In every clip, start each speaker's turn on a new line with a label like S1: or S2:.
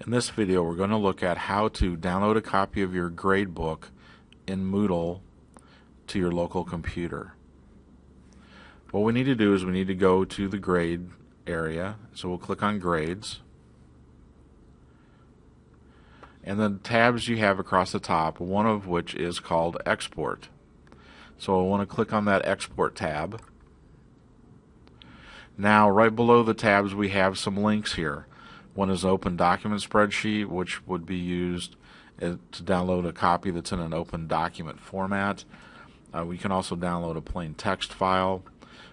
S1: In this video, we're going to look at how to download a copy of your gradebook in Moodle to your local computer. What we need to do is we need to go to the grade area, so we'll click on grades, and then tabs you have across the top, one of which is called export. So I want to click on that export tab. Now right below the tabs we have some links here. One is open document spreadsheet, which would be used to download a copy that's in an open document format. We can also download a plain text file.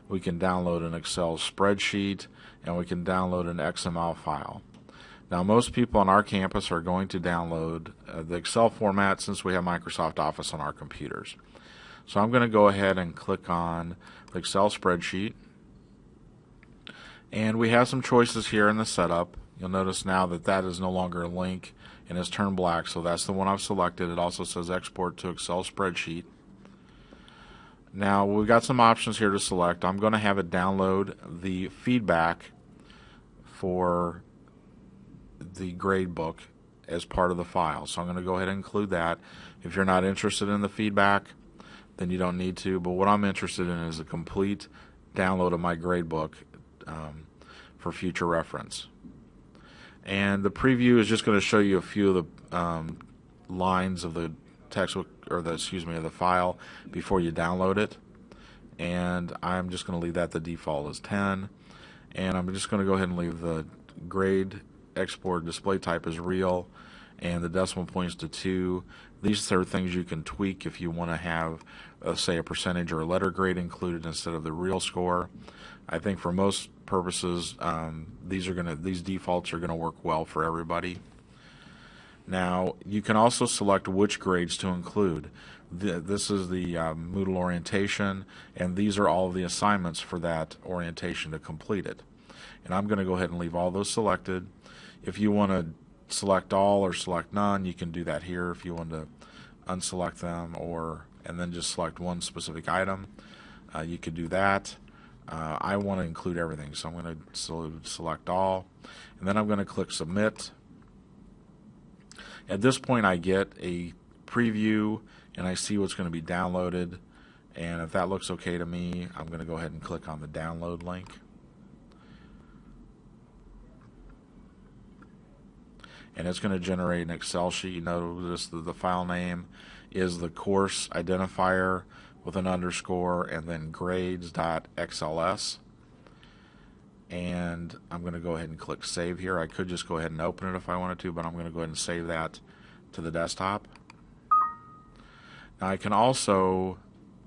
S1: We can download an Excel spreadsheet, and we can download an XML file. Now most people on our campus are going to download the Excel format since we have Microsoft Office on our computers. So I'm going to go ahead and click on the Excel spreadsheet, and we have some choices here in the setup. You'll notice now that that is no longer a link and it's turned black, so that's the one I've selected. It also says export to Excel spreadsheet. Now we've got some options here to select. I'm going to have it download the feedback for the gradebook as part of the file. So I'm going to go ahead and include that. If you're not interested in the feedback, then you don't need to, but what I'm interested in is a complete download of my gradebook for future reference. And the preview is just going to show you a few of the lines of the textbook, or the of the file before you download it. And I'm just going to leave that the default as 10. And I'm just going to go ahead and leave the grade export display type as real, and the decimal points to 2. These are things you can tweak if you want to have, say, a percentage or a letter grade included instead of the real score. I think for most purposes, these defaults are going to work well for everybody. Now, you can also select which grades to include. This is the Moodle orientation, and these are all of the assignments for that orientation to complete it. And I'm going to go ahead and leave all those selected. If you want to select all or select none, you can do that here. If you want to unselect them and then just select one specific item, you could do that. I want to include everything, so I'm going to select all, and then I'm going to click submit. At this point I get a preview and I see what's going to be downloaded, and if that looks okay to me, I'm going to go ahead and click on the download link. And it's going to generate an Excel sheet. You notice that the file name is the course identifier with an underscore and then grades.xls. And I'm going to go ahead and click save here. I could just go ahead and open it if I wanted to, but I'm going to go ahead and save that to the desktop. Now I can also,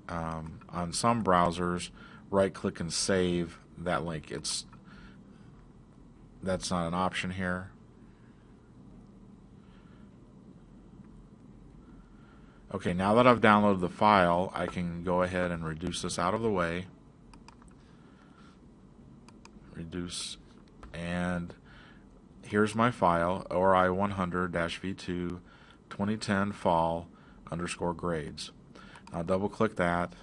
S1: on some browsers, right click and save that link. That's not an option here. Okay, now that I've downloaded the file, I can go ahead and reduce this out of the way. Reduce, and here's my file, ORI 100-V2 2010 fall _ grades. I'll double click that.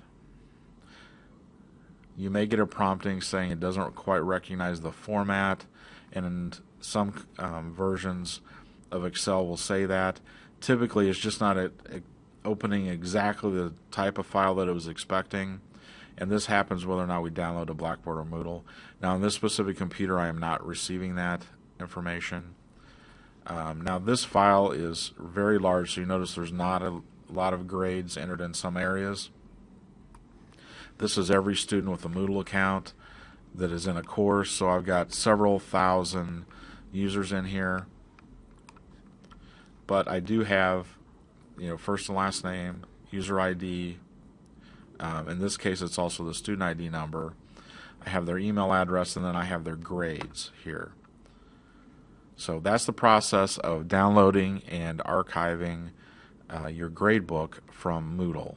S1: You may get a prompting saying it doesn't quite recognize the format, and some versions of Excel will say that. Typically it's just not opening exactly the type of file that it was expecting, and this happens whether or not we download a Blackboard or Moodle. Now on this specific computer I am not receiving that information. Now this file is very large, so you notice there's not a lot of grades entered in some areas. This is every student with a Moodle account that is in a course, so I've got several thousand users in here, but I do have first and last name, user ID. In this case it's also the student ID number. I have their email address, and then I have their grades here. So that's the process of downloading and archiving your gradebook from Moodle.